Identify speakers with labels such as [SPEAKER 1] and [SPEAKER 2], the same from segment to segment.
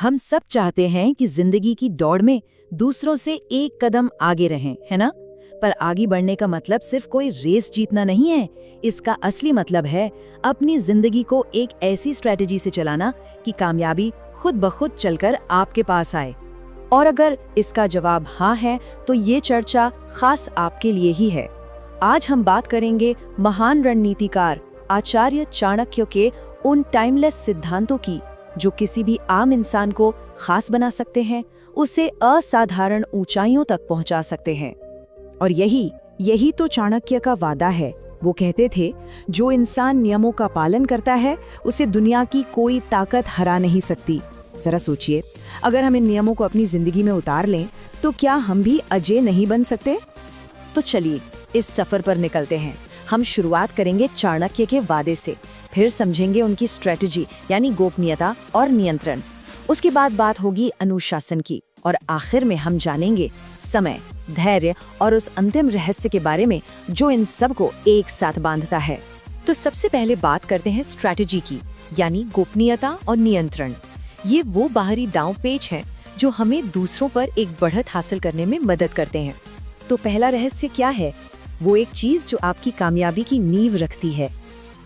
[SPEAKER 1] हम सब चाहते हैं कि जिंदगी की दौड़ में दूसरों से एक कदम आगे रहें, है ना? पर आगे बढ़ने का मतलब सिर्फ कोई रेस जीतना नहीं है। इसका असली मतलब है अपनी जिंदगी को एक ऐसी स्ट्रेटेजी से चलाना कि कामयाबी खुद ब खुद चलकर आपके पास आए। और अगर इसका जवाब हाँ है, तो ये चर्चा खास आपके लिए ही है। आज हम बात करेंगे महान रणनीतिकार आचार्य चाणक्य के उन टाइमलेस सिद्धांतों की जो किसी भी आम इंसान को खास बना सकते हैं, उसे असाधारण ऊंचाइयों तक पहुंचा सकते हैं। और यही तो चाणक्य का वादा है। वो कहते थे, जो इंसान नियमों का पालन करता है उसे दुनिया की कोई ताकत हरा नहीं सकती। जरा सोचिए, अगर हम इन नियमों को अपनी जिंदगी में उतार लें तो क्या हम भी अजय नहीं बन सकते? तो चलिए इस सफर पर निकलते हैं। हम शुरुआत करेंगे चाणक्य के वादे से, फिर समझेंगे उनकी स्ट्रेटजी यानी गोपनीयता और नियंत्रण। उसके बाद बात होगी अनुशासन की, और आखिर में हम जानेंगे समय, धैर्य और उस अंतिम रहस्य के बारे में जो इन सब को एक साथ बांधता है। तो सबसे पहले बात करते हैं स्ट्रेटजी की, यानी गोपनीयता और नियंत्रण। ये वो बाहरी दांव पेच हैं जो हमें दूसरों पर एक बढ़त हासिल करने में मदद करते हैं। तो पहला रहस्य क्या है? वो एक चीज जो आपकी कामयाबी की नींव रखती है,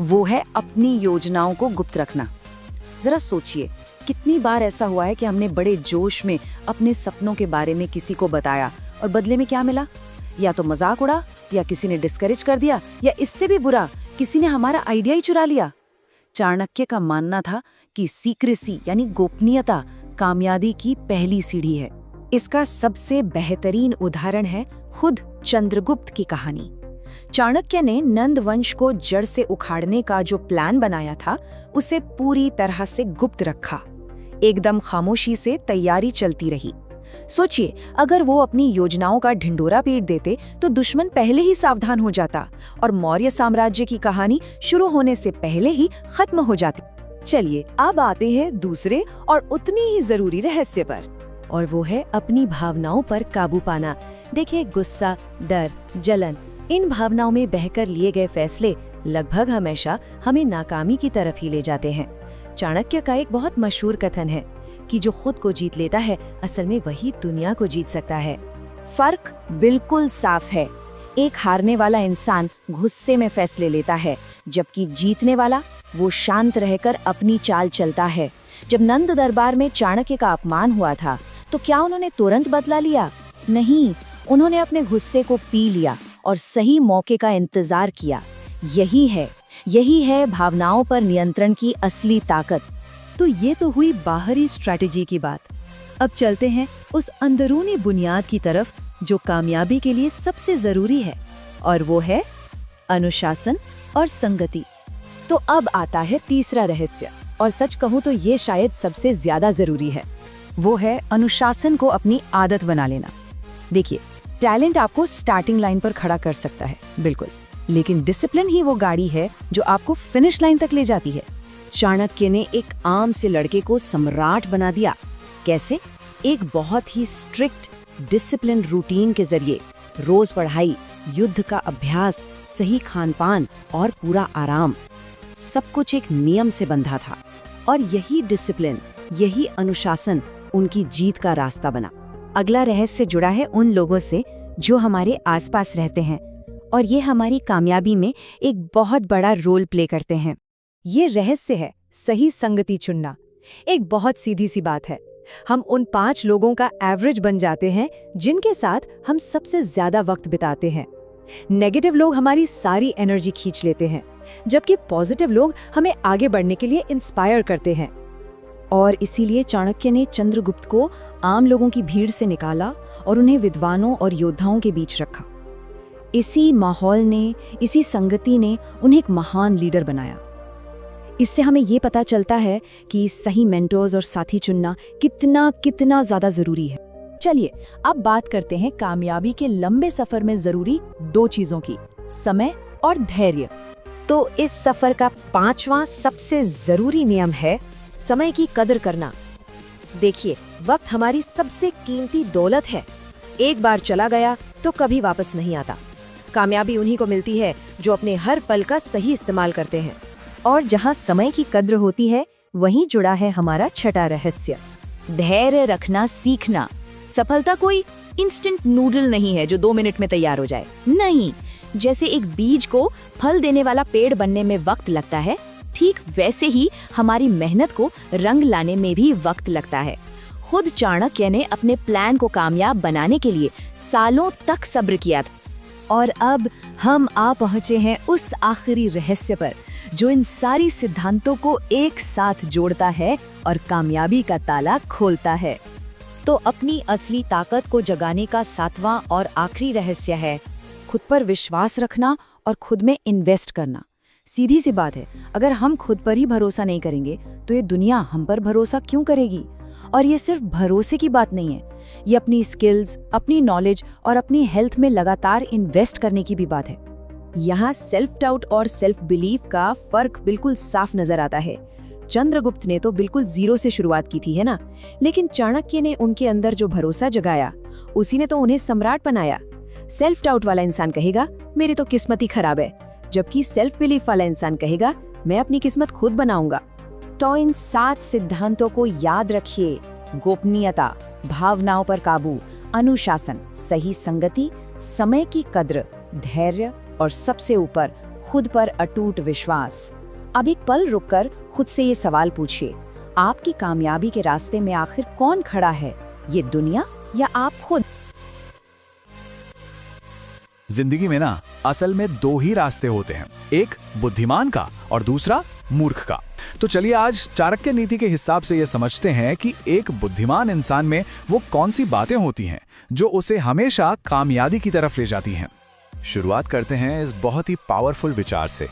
[SPEAKER 1] वो है अपनी योजनाओं को गुप्त रखना। जरा सोचिए, कितनी बार ऐसा हुआ है कि हमने बड़े जोश में अपने सपनों के बारे में किसी को बताया और बदले में क्या मिला? या तो मजाक उड़ा, या किसी ने डिस्करेज कर दिया, या इससे भी बुरा, किसी ने हमारा आइडिया ही चुरा लिया। चाणक्य का मानना था कि सीक्रेसी यानी गोपनीयता कामयाबी की पहली सीढ़ी है। इसका सबसे बेहतरीन उदाहरण है खुद चंद्रगुप्त की कहानी। चाणक्य ने नंद वंश को जड़ से उखाड़ने का जो प्लान बनाया था, उसे पूरी तरह से गुप्त रखा। एकदम खामोशी से तैयारी चलती रही। सोचिए, अगर वो अपनी योजनाओं का ढिंडोरा पीट देते तो दुश्मन पहले ही सावधान हो जाता और मौर्य साम्राज्य की कहानी शुरू होने से पहले ही खत्म हो जाती। चलिए अब आते हैं दूसरे और उतनी ही जरूरी रहस्य पर, और वो है अपनी भावनाओं पर काबू पाना। देखिए, गुस्सा, डर, जलन, इन भावनाओं में बहकर लिए गए फैसले लगभग हमेशा हमें नाकामी की तरफ ही ले जाते हैं। चाणक्य का एक बहुत मशहूर कथन है कि जो खुद को जीत लेता है, असल में वही दुनिया को जीत सकता है। फर्क बिल्कुल साफ है। एक हारने वाला इंसान गुस्से में फैसले लेता है, जबकि जीतने वाला वो शांत रहकर अपनी चाल चलता है। जब नंद दरबार में चाणक्य का अपमान हुआ था, तो क्या उन्होंने तुरंत बदला लिया? नहीं, उन्होंने अपने गुस्से को पी लिया और सही मौके का इंतजार किया। यही है भावनाओं पर नियंत्रण की असली ताकत। तो ये तो हुई बाहरी स्ट्रैटेजी की बात। अब चलते हैं उस अंदरूनी बुनियाद की तरफ जो कामयाबी के लिए सबसे जरूरी है, और वो है अनुशासन और संगति। तो अब आता है तीसरा रहस्य, और सच कहूं तो ये शायद सबसे ज्यादा जरूरी है। वो है अनुशासन को अपनी आदत बना लेना। देखिए, टैलेंट आपको स्टार्टिंग लाइन पर खड़ा कर सकता है, बिल्कुल, लेकिन डिसिप्लिन ही वो गाड़ी है जो आपको फिनिश लाइन तक ले जाती है। चाणक्य ने एक आम से लड़के को सम्राट बना दिया। कैसे? एक बहुत ही स्ट्रिक्ट डिसिप्लिन रूटीन के जरिए। रोज पढ़ाई, युद्ध का अभ्यास, सही खान-पान और पूरा आराम, सब कुछ एक नियम से बंधा था। और यही डिसिप्लिन, यही अनुशासन उनकी जीत का रास्ता बना। अगला रहस्य जुड़ा है उन लोगों से जो हमारे आसपास रहते हैं, और ये हमारी कामयाबी में एक बहुत बड़ा रोल प्ले करते हैं। ये रहस्य है सही संगति चुनना। एक बहुत सीधी सी बात है, हम उन 5 लोगों का एवरेज बन जाते हैं जिनके साथ हम सबसे ज्यादा वक्त बिताते हैं। नेगेटिव लोग हमारी सारी एनर्जी खींच लेते हैं, जबकि पॉजिटिव लोग हमें आगे बढ़ने के लिए इंस्पायर करते हैं। और इसीलिए चाणक्य ने चंद्रगुप्त को आम लोगों की भीड़ से निकाला और उन्हें विद्वानों और योद्धाओं के बीच रखा। इसी माहौल ने, इसी संगति ने उन्हें एक महान लीडर बनाया। इससे हमें ये पता चलता है कि सही मेंटर्स और साथी चुनना कितना ज्यादा जरूरी है। चलिए अब बात करते हैं कामयाबी के लंबे सफर में जरूरी 2 चीजों की, समय और धैर्य। तो इस सफर का 5वां सबसे जरूरी नियम है समय की कदर करना। देखिए, वक्त हमारी सबसे कीमती दौलत है। एक बार चला गया तो कभी वापस नहीं आता। कामयाबी उन्हीं को मिलती है जो अपने हर पल का सही इस्तेमाल करते हैं। और जहाँ समय की कद्र होती है, वहीं जुड़ा है हमारा छठा रहस्य, धैर्य रखना सीखना। सफलता कोई इंस्टेंट नूडल नहीं है जो 2 मिनट में तैयार हो जाए। नहीं, जैसे एक बीज को फल देने वाला पेड़ बनने में वक्त लगता है, ठीक वैसे ही हमारी मेहनत को रंग लाने में भी वक्त लगता है। खुद चाणक्य ने अपने प्लान को कामयाब बनाने के लिए सालों तक सब्र किया था। और अब हम आ पहुंचे हैं उस आखिरी रहस्य पर जो इन सारी सिद्धांतों को एक साथ जोड़ता है और कामयाबी का ताला खोलता है। तो अपनी असली ताकत को जगाने का 7वां और आखिरी रहस्य है खुद पर विश्वास रखना और खुद में इन्वेस्ट करना। सीधी सी बात है, अगर हम खुद पर ही भरोसा नहीं करेंगे तो ये दुनिया हम पर भरोसा क्यों करेगी। और ये सिर्फ भरोसे की बात नहीं है, ये अपनी स्किल्स, अपनी नॉलेज और अपनी हेल्थ में लगातार इन्वेस्ट करने की भी बात है। यहाँ सेल्फ डाउट और सेल्फ बिलीफ का फर्क बिल्कुल साफ नजर आता है। चंद्रगुप्त ने तो बिल्कुल 0 से शुरुआत की थी, है ना, लेकिन चाणक्य ने उनके अंदर जो भरोसा जगाया उसी ने तो उन्हें सम्राट बनाया। सेल्फ डाउट वाला इंसान कहेगा मेरी तो किस्मत ही खराब है, जबकि सेल्फ बिलीफ वाला इंसान कहेगा मैं अपनी किस्मत खुद बनाऊंगा। तो इन 7 सिद्धांतों को याद रखिए। गोपनीयता, भावनाओं पर काबू, अनुशासन, सही संगति, समय की कद्र, धैर्य और सबसे ऊपर खुद पर अटूट विश्वास। अब एक पल रुककर खुद से ये सवाल पूछिए, आपकी कामयाबी के रास्ते में आखिर कौन खड़ा है, ये दुनिया या आप खुद?
[SPEAKER 2] जिंदगी में ना असल में 2 ही रास्ते होते हैं, एक बुद्धिमान का और दूसरा मूर्ख का। तो चलिए आज चाणक्य नीति के हिसाब से ये समझते हैं कि एक बुद्धिमान इंसान में वो कौन सी बातें होती हैं जो उसे हमेशा कामयाबी की तरफ ले जाती हैं। शुरुआत करते हैं इस बहुत ही पावरफुल विचार से।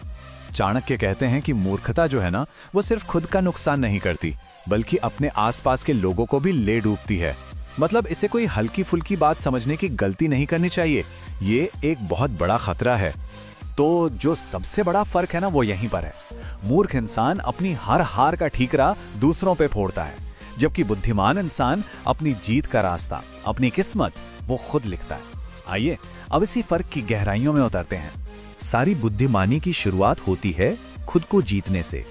[SPEAKER 2] चाणक्य कहते हैं कि मूर्खता जो है ना, वो सिर्फ खुद का नुकसान नहीं करती बल्कि अपने आसपास के लोगों को भी ले डूबती है। मतलब इसे कोई हल्की फुल्की बात समझने की गलती नहीं करनी चाहिए, ये एक बहुत बड़ा खतरा है। तो जो सबसे बड़ा फर्क है ना वो यहीं पर है। मूर्ख इंसान अपनी हर हार का ठीकरा दूसरों पे फोड़ता है, जबकि बुद्धिमान इंसान अपनी जीत का रास्ता, अपनी किस्मत वो खुद लिखता है। आइए अब इसी फर्क की गहराइयों में उतरते हैं।
[SPEAKER 3] सारी बुद्धिमानी की शुरुआत होती है खुद को जीतने से।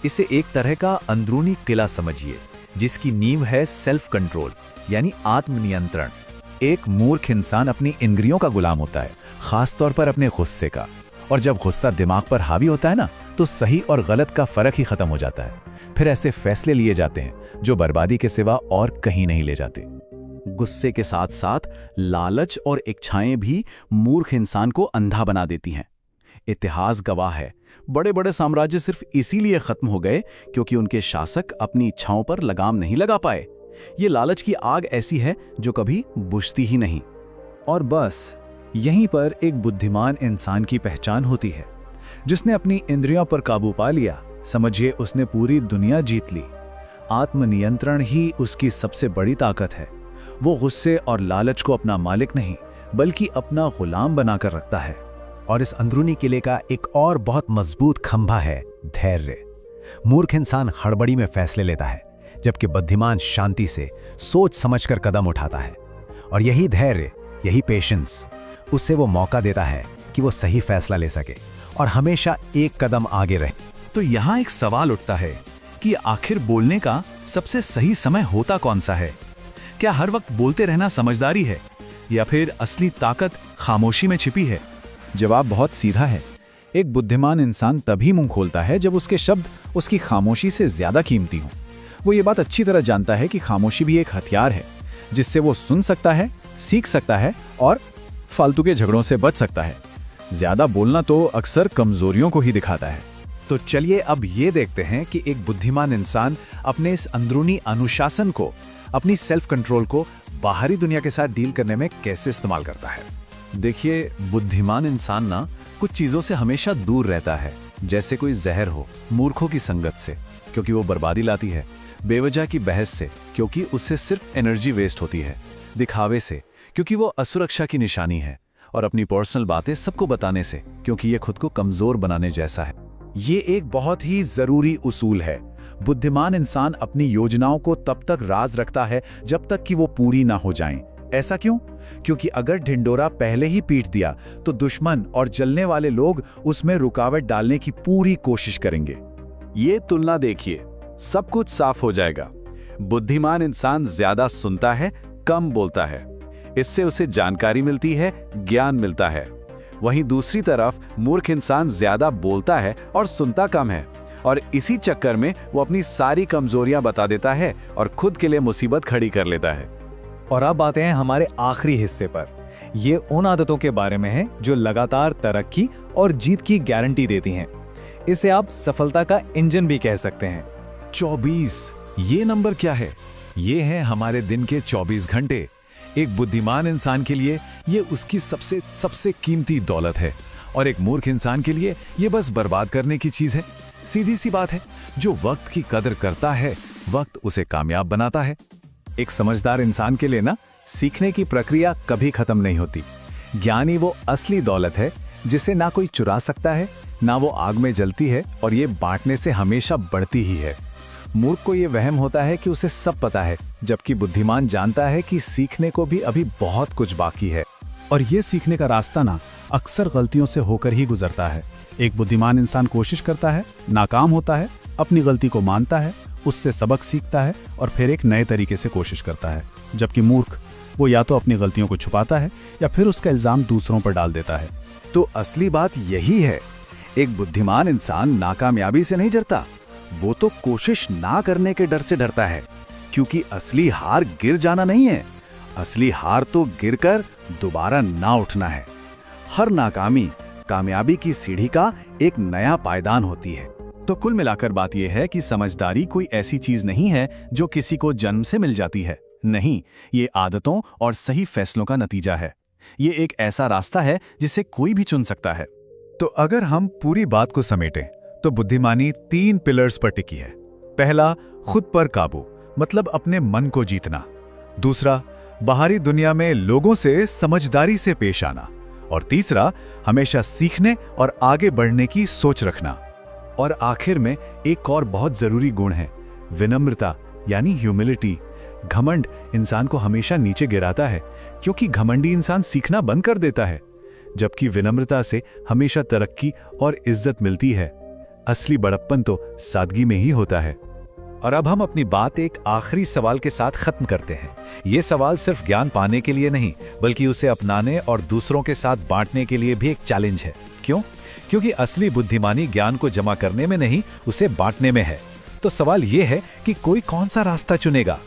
[SPEAKER 3] इसे एक तरह का अंदरूनी किला समझिए जिसकी नींव है सेल्फ कंट्रोल यानी आत्मनियंत्रण। एक मूर्ख इंसान अपनी इंद्रियों का गुलाम होता है, खासतौर पर अपने गुस्से का। और जब गुस्सा दिमाग पर हावी होता है ना, तो सही और गलत का फर्क ही खत्म हो जाता है। फिर ऐसे फैसले लिए जाते हैं जो बर्बादी के सिवा और कहीं नहीं ले जाते। गुस्से के साथ साथ लालच और इच्छाएं भी मूर्ख इंसान को अंधा बना देती हैं। इतिहास गवाह है, बड़े बड़े साम्राज्य सिर्फ इसीलिए खत्म हो गए क्योंकि उनके शासक अपनी इच्छाओं पर लगाम नहीं लगा पाए। ये लालच की आग ऐसी है जो कभी बुझती ही नहीं।
[SPEAKER 2] और बस यहीं पर एक बुद्धिमान इंसान की पहचान होती है, जिसने अपनी इंद्रियों पर काबू पा लिया। समझिए उसने पूरी दुनिया जीत ली। आत्मनियंत्रण ही उसकी सबसे बड़ी ताकत है। वो गुस्से और लालच को अपना मालिक नहीं बल्कि अपना गुलाम बनाकर रखता है।
[SPEAKER 3] और इस अंदरूनी किले का एक और बहुत मजबूत खंभा है धैर्य। मूर्ख इंसान हड़बड़ी में फैसले लेता है, जबकि बुद्धिमान शांति से सोच समझकर कदम उठाता है। और यही धैर्य, यही पेशेंस उससे वो मौका देता है कि वो सही फैसला ले सके और हमेशा एक कदम आगे रहे।
[SPEAKER 2] तो यहाँ एक सवाल उठता है कि आखिर बोलने का सबसे सही समय होता कौन सा है? क्या हर वक्त बोलते रहना समझदारी है या फिर असली ताकत खामोशी में छिपी है? जवाब बहुत सीधा है। एक बुद्धिमान इंसान तभी मुंह खोलता है जब उसके शब्द उसकी खामोशी से ज्यादा कीमती हों। वो ये बात अच्छी तरह जानता है कि खामोशी भी एक हथियार है जिससे वो सुन सकता है, सीख सकता है और फालतू के झगड़ों से बच सकता है। ज्यादा बोलना तो अक्सर कमजोरियों को ही दिखाता है।
[SPEAKER 3] तो चलिए अब ये देखते हैं कि एक बुद्धिमान इंसान अपने इस अंदरूनी अनुशासन को, अपनी सेल्फ कंट्रोल को बाहरी दुनिया के साथ डील करने में कैसे इस्तेमाल करता है।
[SPEAKER 2] देखिए, बुद्धिमान इंसान ना कुछ चीजों से हमेशा दूर रहता है, जैसे कोई जहर हो, मूर्खों की संगत से क्योंकि वो बर्बादी लाती है, बेवजह की बहस से क्योंकि उससे सिर्फ एनर्जी वेस्ट होती है, दिखावे से क्योंकि वो असुरक्षा की निशानी है, और अपनी पर्सनल बातें सबको बताने से क्योंकि ये खुद को कमजोर बनाने जैसा है।
[SPEAKER 3] ये एक बहुत ही जरूरी उसूल है। बुद्धिमान इंसान अपनी योजनाओं को तब तक राज रखता है जब तक कि वो पूरी ना हो जाएं। ऐसा क्यों? क्योंकि अगर ढिंडोरा पहले ही पीट दिया तो दुश्मन और जलने वाले लोग उसमें रुकावट डालने की पूरी कोशिश करेंगे।
[SPEAKER 2] ये तुलना देखिए, सब कुछ साफ हो जाएगा।
[SPEAKER 3] बुद्धिमान इंसान ज्यादा सुनता है, कम बोलता है। इससे उसे जानकारी मिलती है, ज्ञान मिलता है। वहीं दूसरी तरफ मूर्ख इंसान ज्यादा बोलता है और सुनता कम है, और इसी चक्कर में वो अपनी सारी कमजोरियां बता देता है और खुद के लिए मुसीबत खड़ी कर लेता है।
[SPEAKER 4] और अब आते हैं हमारे आखिरी हिस्से पर। ये उन आदतों के बारे में है जो लगातार तरक्की और जीत की गारंटी देती हैं। इसे आप सफलता का इंजन भी कह सकते हैं।
[SPEAKER 3] 24, ये नंबर क्या है? ये है हमारे दिन के 24 घंटे। एक बुद्धिमान इंसान के लिए ये उसकी सबसे कीमती दौलत है, और एक मूर्ख इंसान के लिए ये बस बर्बाद करने की चीज है। सीधी सी बात है, जो वक्त की कदर करता है, वक्त उसे कामयाब बनाता है।
[SPEAKER 2] एक समझदार इंसान के लिए ना, सीखने की प्रक्रिया कभी खत्म नहीं होती। ज्ञानी वो असली दौलत है जिसे ना कोई चुरा सकता है, ना वो आग में जलती है, और ये बांटने से हमेशा बढ़ती ही है। मूर्ख को ये वहम होता है कि उसे सब पता है, जबकि बुद्धिमान जानता है कि सीखने को भी अभी बहुत कुछ बाकी है। और ये सीखने का रास्ता ना अक्सर गलतियों से होकर ही गुजरता है। एक बुद्धिमान इंसान कोशिश करता है, नाकाम होता है, अपनी गलती को मानता है, उससे सबक सीखता है और फिर एक नए तरीके से कोशिश करता है। जबकि मूर्ख वो या तो अपनी गलतियों को छुपाता है या फिर उसका इल्जाम दूसरों पर डाल देता है।
[SPEAKER 3] तो असली बात यही है, एक बुद्धिमान इंसान नाकामयाबी से नहीं डरता, वो तो कोशिश ना करने के डर से डरता है। क्योंकि असली हार गिर जाना नहीं है, असली हार तो गिरकर दोबारा ना उठना है। हर नाकामी कामयाबी की सीढ़ी का एक नया पायदान होती है।
[SPEAKER 2] तो कुल मिलाकर बात यह है कि समझदारी कोई ऐसी चीज नहीं है जो किसी को जन्म से मिल जाती है। नहीं, ये आदतों और सही फैसलों का नतीजा है। ये एक ऐसा रास्ता है जिसे कोई भी चुन सकता है।
[SPEAKER 3] तो अगर हम पूरी बात को समेटें तो बुद्धिमानी 3 पिलर्स पर टिकी है। पहला, खुद पर काबू, मतलब अपने मन को जीतना। दूसरा, बाहरी दुनिया में लोगों से समझदारी से पेश आना। और तीसरा, हमेशा सीखने और आगे बढ़ने की सोच रखना। और आखिर में एक और बहुत जरूरी गुण है, विनम्रता, यानी ह्यूमिलिटी। घमंड इंसान को हमेशा नीचे गिराता है, क्योंकि घमंडी इंसान सीखना बंद कर देता है, जबकि विनम्रता से हमेशा तरक्की और इज्जत मिलती है। असली बड़प्पन तो सादगी में ही होता है। और अब हम अपनी बात एक आखिरी सवाल के साथ खत्म करते हैं। ये सवाल सिर्फ ज्ञान पाने के लिए नहीं, बल्कि उसे अपनाने और दूसरों के साथ बांटने के लिए भी एक चैलेंज है। क्यों? क्योंकि असली बुद्धिमानी ज्ञान को जमा करने में नहीं, उसे बांटने में है। तो सवाल यह है कि कोई कौन सा रास्ता चुनेगा?